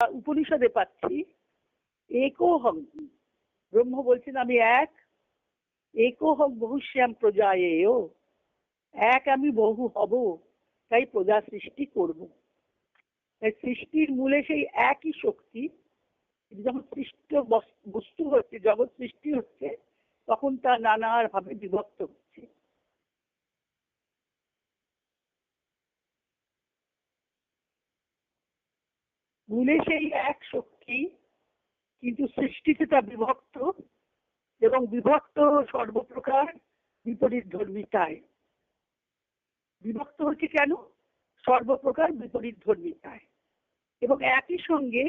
উপনিষদে পাচ্ছি একোহং, ব্রহ্ম বলছেন আমি এক, একোহং বহুশ্যাম প্রজায়েয়, এক আমি বহু হব, তাই প্রজা সৃষ্টি করব। তাই সৃষ্টির মূলে সেই একই শক্তি। যখন সৃষ্ট বস্তু হচ্ছে, জগৎ সৃষ্টি হচ্ছে, তখন তা নানার ভাবে বিভক্ত হচ্ছে। মূলে সেই এক শক্তি, কিন্তু সৃষ্টিতে তা বিভক্ত, এবং বিভক্ত সর্বপ্রকার বিপরীত ধর্মিতায়। বিভক্ত হচ্ছে কেন? সর্বপ্রকার বিপরীত ধর্মিতায়, এবং একই সঙ্গে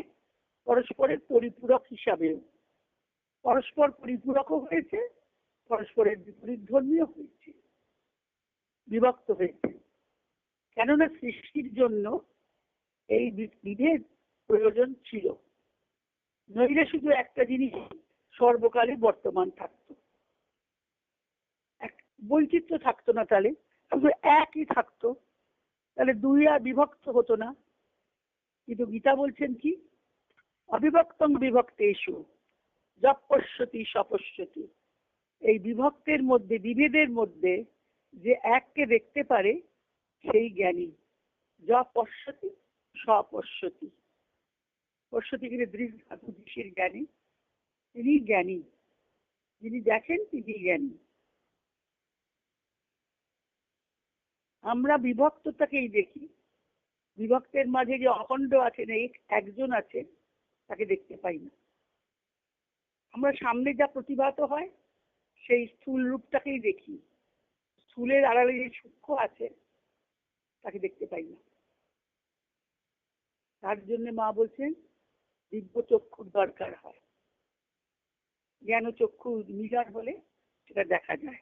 পরস্পরের পরিপূরক হিসাবেও। পরস্পর পরিপূরকও হয়েছে, পরস্পরের বিপরীত ধর্মীয় হয়েছে, বিভক্ত হয়েছে। কেননা সৃষ্টির জন্য এই বিভেদ প্রয়োজন ছিল, নইলে শুধু একটা জিনিস সর্বকালে বর্তমান থাকতো, বৈচিত্র্য থাকতো না, তাহলে শুধু একই থাকতো, তাহলে দুই আর বিভক্ত হতো না। কিন্তু গীতা বলছেন কি, অবিভক্তং বিভক্তেষু যঃ পশ্যতি সপশ্যতি। এই বিভক্তের মধ্যে, বিভেদের মধ্যে যে এককে দেখতে পারে সেই জ্ঞানী। যঃ পশ্যতি সপশ্যতি, পশ্যতি কিন্তু দৃঢ় ধাতু দৃশ্যের জ্ঞানী, তিনি জ্ঞানী। যিনি দেখেন তিনি জ্ঞানী। আমরা বিভক্তটাকেই দেখি, বিভক্তের মাঝে যে অখণ্ড আছেন, একজন আছেন, তাকে দেখতে পাই না। আমরা সামনে যা প্রতিভাত হয় সেই স্থূল রূপটাকেই দেখি, স্থূলের আড়ালে যে সূক্ষ্ম আছে তাকে দেখতে পাই না। তার জন্য মা বলছেন দিব্য চক্ষুর দরকার হয়। জ্ঞান চক্ষু মিলার হলে সেটা দেখা যায়।